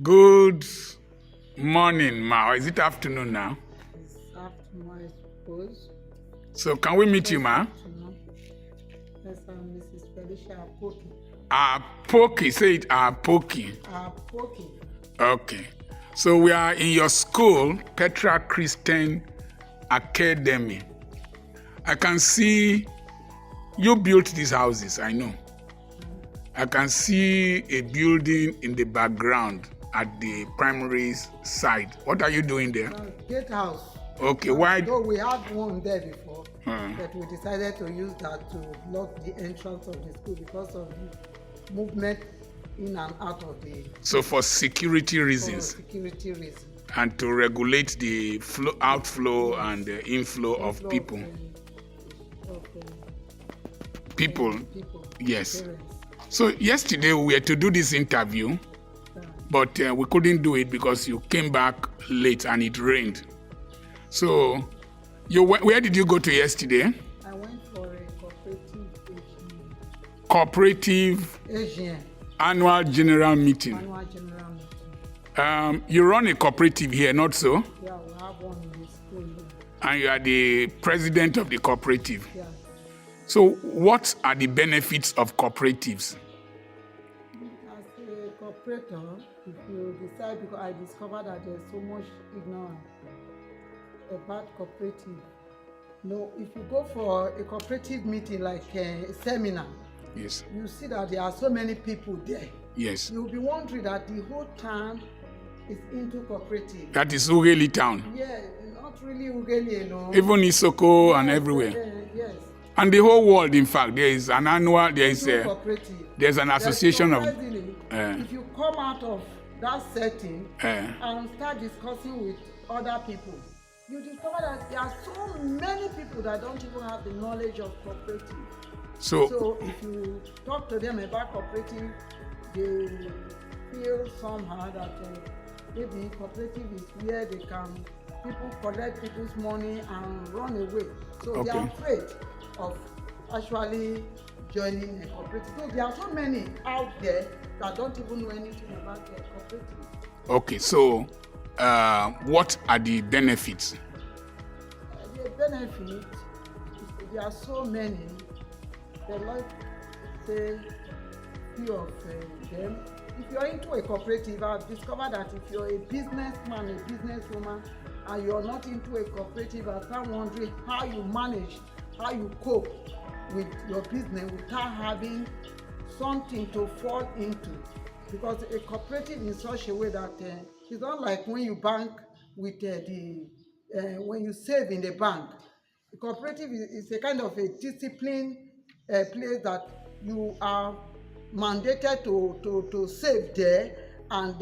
Good morning, Ma. Or is it afternoon now? It's afternoon, I suppose. So can we meet you, Ma? Afternoon. Yes, I'm Mrs. Felicia Apoki. Apoki. Say it, Apoki. Apoki. Okay. So we are in your school, Petra Christian Academy. I can see you built these houses, I know. I can see a building in the background at the primary side. What are you doing there? Gatehouse. Okay, why? Though we had one there before, but we decided to use that to block the entrance of the school because of the movement in and out of the. So for security reasons. For security reasons. And to regulate the outflow and the inflow of people. People. Yes. Parents. So yesterday we were to do this interview, but we couldn't do it because you came back late and it rained. So where did you go to yesterday? I went for a Cooperative Asian annual general meeting. annual general meeting. You run a cooperative here, not so? Yeah, we have one in the school here. And you are the president of the cooperative. Yeah. So what are the benefits of cooperatives? As a cooperator, if you decide, because I discovered that there's so much ignorance about cooperative. No, if you go for a cooperative meeting like a seminar, Yes. you see that there are so many people there. Yes. You'll be wondering that the whole town is into cooperative. That is Ugeli town. Yeah, not really Ugeli alone. Even Isoko and everywhere. Yes. And the whole world, in fact, there is an annual, there's an association of. If you come out of that setting and start discussing with other people, you discover that there are so many people that don't even have the knowledge of cooperative. So if you talk to them about cooperative, they feel somehow that maybe cooperative is where they can people collect people's money and run away. So they are afraid of actually joining a cooperative. So there are so many out there that don't even know anything about the cooperative. Okay, so what are the benefits? The benefit, there are so many. There like say few of them. If you're into a cooperative, I've discovered that if you're a businessman, a businesswoman, and you're not into a cooperative, I start wondering how you manage, how you cope with your business without having something to fall into. Because a cooperative in such a way that it's not like when you bank with when you save in the bank. A cooperative is a kind of a disciplined place that you are mandated to save there, and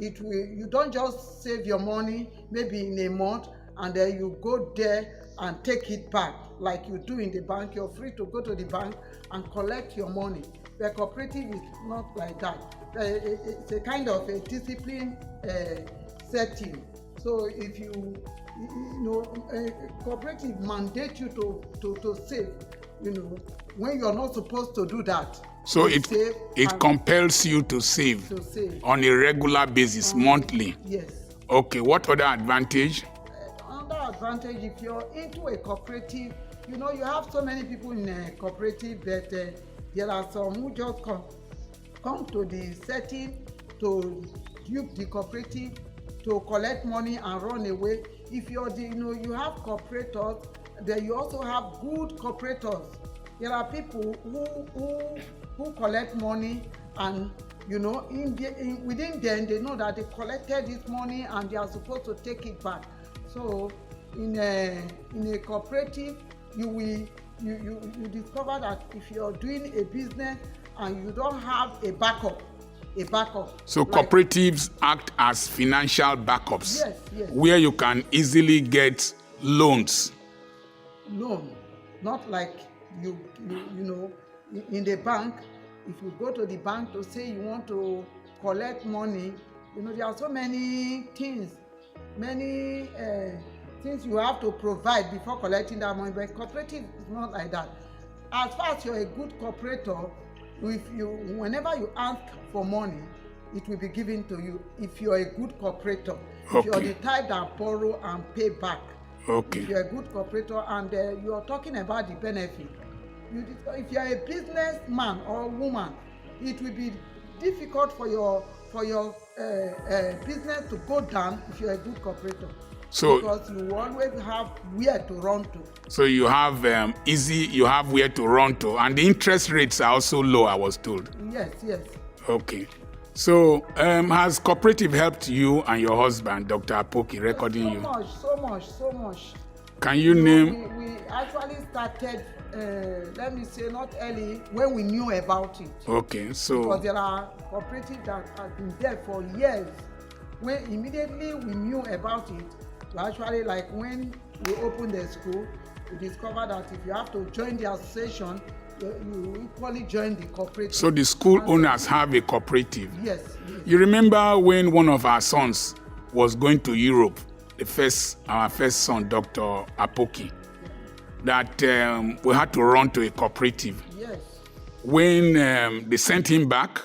you don't just save your money maybe in a month and then you go there and take it back like you do in the bank. You're free to go to the bank and collect your money. The cooperative is not like that. It's a kind of a discipline setting. So if you cooperative mandate you to save, when you're not supposed to do that. So it compels you to save on a regular basis, monthly. Yes. Okay, what other advantage? Another advantage, if you're into a cooperative, you have so many people in a cooperative that there are some who just come to the setting to dupe the cooperative, to collect money and run away. If you're you have cooperators, then you also have good cooperators. There are people who collect money, and within them they know that they collected this money and they are supposed to take it back. So in a cooperative, you discover that if you're doing a business and you don't have a backup. So cooperatives act as financial backups. Yes. Where you can easily get loans. Loan, not like you in the bank. If you go to the bank to say you want to collect money, there are so many things you have to provide before collecting that money. But cooperative is not like that. As far as you're a good cooperator, whenever you ask for money, it will be given to you if you're a good cooperator. If you're the type that borrow and pay back. Okay. If you're a good cooperator and you're talking about the benefit, if you're a businessman or woman, it will be difficult for your business to go down if you're a good cooperator. So, because you always have where to run to. So you have you have where to run to, and the interest rates are also low, I was told. Yes. Okay. So has cooperative helped you and your husband, Dr. Apoki, recording you? So much. Can you name? We actually started, let me say, not early, when we knew about it. Okay, so. Because there are cooperatives that have been there for years. When immediately we knew about it, we actually, like when we opened the school, we discovered that if you have to join the association, you equally join the cooperative. So the school owners have a cooperative? Yes. You remember when one of our sons was going to Europe, our first son, Dr. Apoki, that we had to run to a cooperative. Yes. When they sent him back,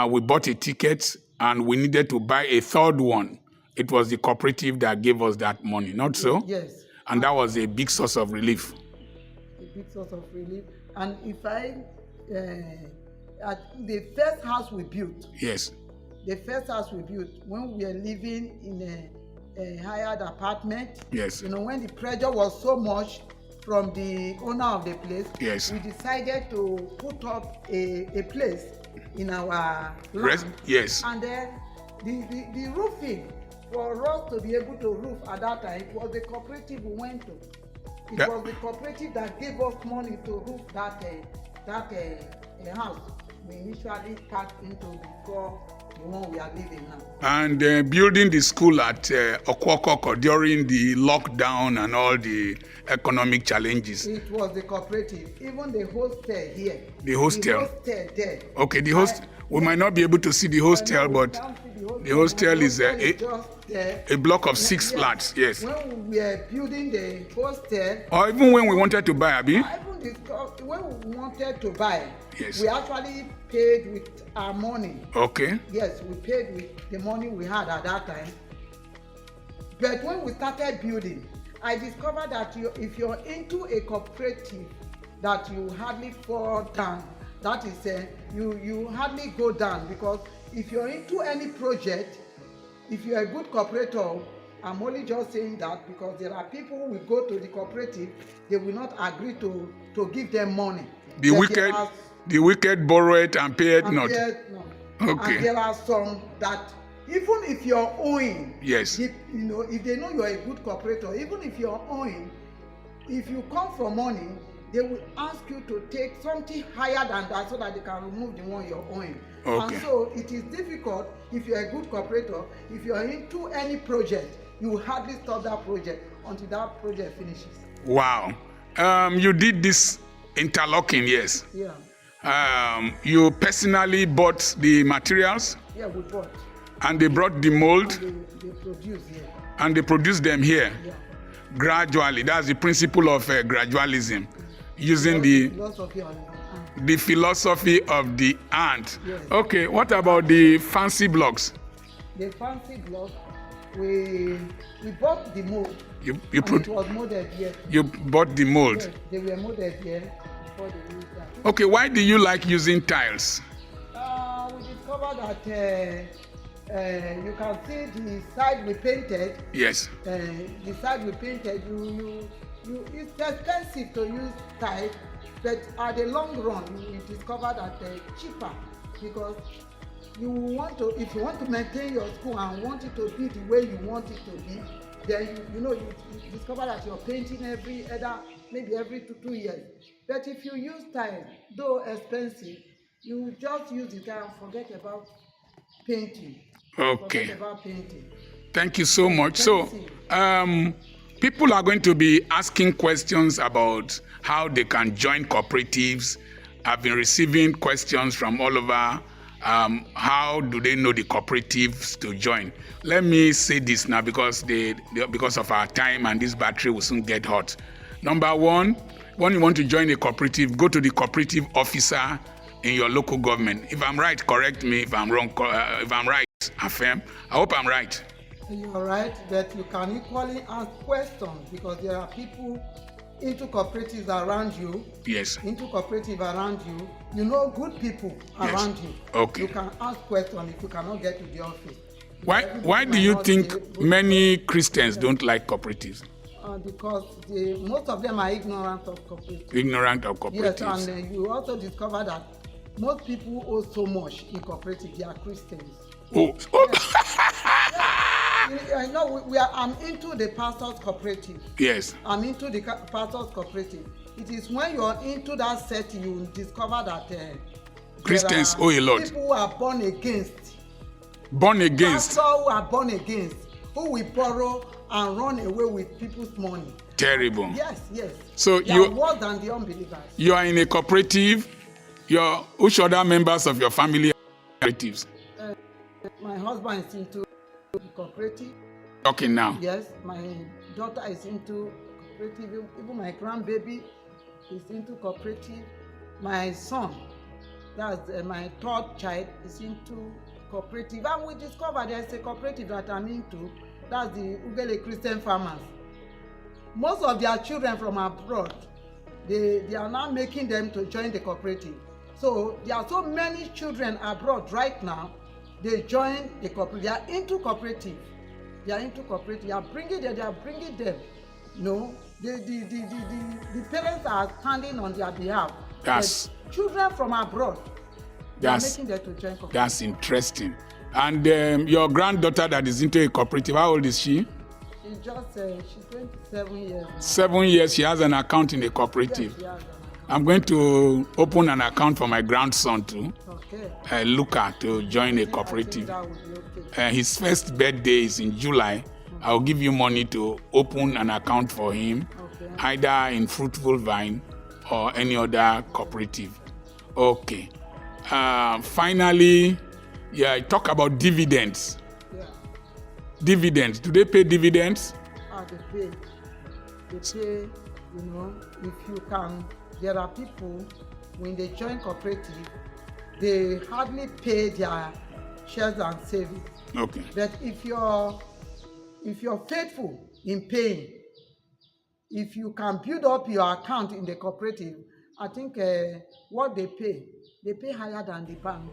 we bought a ticket and we needed to buy a third one. It was the cooperative that gave us that money, not so? Yes. And that was a big source of relief. A big source of relief. And if at the first house we built. Yes. The first house we built, when we were living in a hired apartment. Yes. When the pressure was so much from the owner of the place. Yes. We decided to put up a place in our land. Yes. And then the roofing, for us to be able to roof at that time, it was the cooperative we went to. It was the cooperative that gave us money to roof that house we initially packed into before the one we are living now. And building the school at Okwokoko during the lockdown and all the economic challenges. It was the cooperative, even the hostel here. The hostel? The hostel there. Okay, the hostel. We might not be able to see the hostel, but the hostel is a block of 6 flats, yes. When we were building the hostel. Or even when we wanted to buy, Abi? When we wanted to buy, yes. We actually paid with our money. Okay. Yes, we paid with the money we had at that time. But when we started building, I discovered that if you're into a cooperative, that you hardly fall down. That is, you hardly go down, because if you're into any project, if you're a good cooperator, I'm only just saying that because there are people who will go to the cooperative, they will not agree to give them money. The wicked borrow it and pay it not. No. Okay. And there are some that even if you're owing, yes, if they know you're a good cooperator, even if you're owing, if you come for money, they will ask you to take something higher than that so that they can remove the one you're owing. Okay. And so it is difficult if you're a good cooperator. If you're into any project, you will hardly stop that project until that project finishes. Wow. You did this interlocking, yes? Yeah. You personally bought the materials? Yeah, we bought. And they brought the mold? And they produced here. And they produced them here? Yeah. Gradually. That's the principle of gradualism. Using the philosophy of the ant. Yes. Okay, what about the fancy blocks? The fancy blocks, we bought the mold. It was molded here. You bought the mold? Yes, they were molded here before they used that. Okay, why do you like using tiles? We discovered that you can see the side we painted. Yes. The side we painted, it's expensive to use tile, but at the long run, you discover that they're cheaper, because if you want to maintain your school and want it to be the way you want it to be, then you discover that you're painting maybe every 2 years. But if you use tile, though expensive, you just use the tile and forget about painting. Okay. Forget about painting. Thank you so much. So, people are going to be asking questions about how they can join cooperatives. I've been receiving questions from all over. How do they know the cooperatives to join? Let me say this now, because because of our time and this battery will soon get hot. Number one, when you want to join a cooperative, go to the cooperative officer in your local government. If I'm right, correct me. If I'm wrong, if I'm right, affirm. I hope I'm right. You're right, but you can equally ask questions because there are people into cooperatives around you. Yes. Into cooperative around you. You know good people around you. Okay. You can ask questions if you cannot get to the office. Why do you think many Christians don't like cooperatives? Because most of them are ignorant of cooperatives. Ignorant of cooperatives. Yes, and you also discover that most people owe so much in cooperatives. They are Christians. Oh. I know I'm into the pastor's cooperative. Yes. I'm into the pastor's cooperative. It is when you're into that setting you discover that Christians owe a lot. People who are born against. Pastors who are born against, who will borrow and run away with people's money. Terrible. Yes. So they are worse than the unbelievers. You are in a cooperative. Which other members of your family are cooperatives? My husband is into cooperative. Talking now. Yes, my daughter is into cooperative. Even my grandbaby is into cooperative. My son, that's my third child, is into cooperative. And we discovered there's a cooperative that I'm into. That's the Ugele Christian farmers. Most of their children from abroad, they are now making them to join the cooperative. So there are so many children abroad right now. They join the cooperative. They are into cooperative. They are bringing them. No, the parents are standing on their behalf. That's children from abroad. They are making them to join cooperative. That's interesting. And your granddaughter that is into a cooperative, how old is she? She's 27 years now. 7 years. She has an account in a cooperative. Yes, I'm going to open an account for my grandson too. Okay. Luca to join a cooperative. I think that would be okay. His first birthday is in July. I'll give you money to open an account for him, either in Fruitful Vine or any other cooperative. Okay. Finally, talk about dividends. Yeah. Dividends. Do they pay dividends? They pay. If you can. There are people, when they join cooperative, they hardly pay their shares and savings. Okay. But if you're faithful in paying, if you can build up your account in the cooperative, I think what they pay higher than the bank.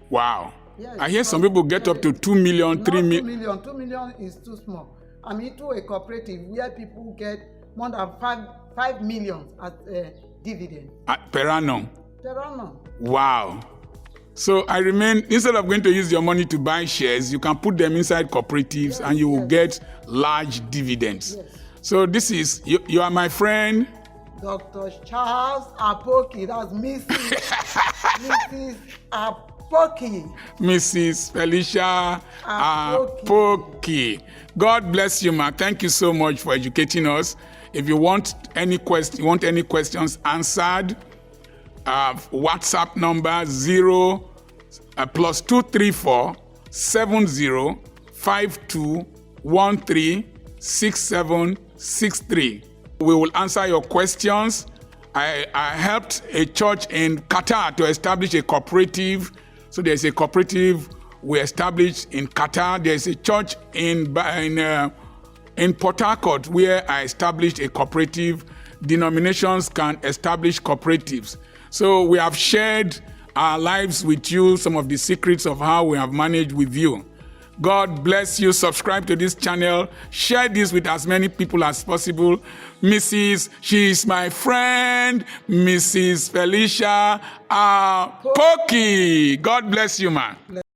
Wow. Yes, I hear some people get up to 2 million, 3 million. 2 million is too small. I'm into a cooperative where people get more than 5 million as dividend. Per annum? Per annum. Wow. So instead of going to use your money to buy shares, you can put them inside cooperatives and you will get large dividends. Yes. So this is, you are my friend. Dr. Charles Apoki, that's Mrs. Apoki. Mrs. Felicia Apoki. God bless you, ma. Thank you so much for educating us. If you want any questions answered, WhatsApp number +234 70 52 13 6763. We will answer your questions. I helped a church in Qatar to establish a cooperative. So there's a cooperative we established in Qatar. There's a church in Port Harcourt where I established a cooperative. Denominations can establish cooperatives. So we have shared our lives with you, some of the secrets of how we have managed with you. God bless you. Subscribe to this channel. Share this with as many people as possible. She is my friend, Mrs. Felicia Apoki. God bless you, man.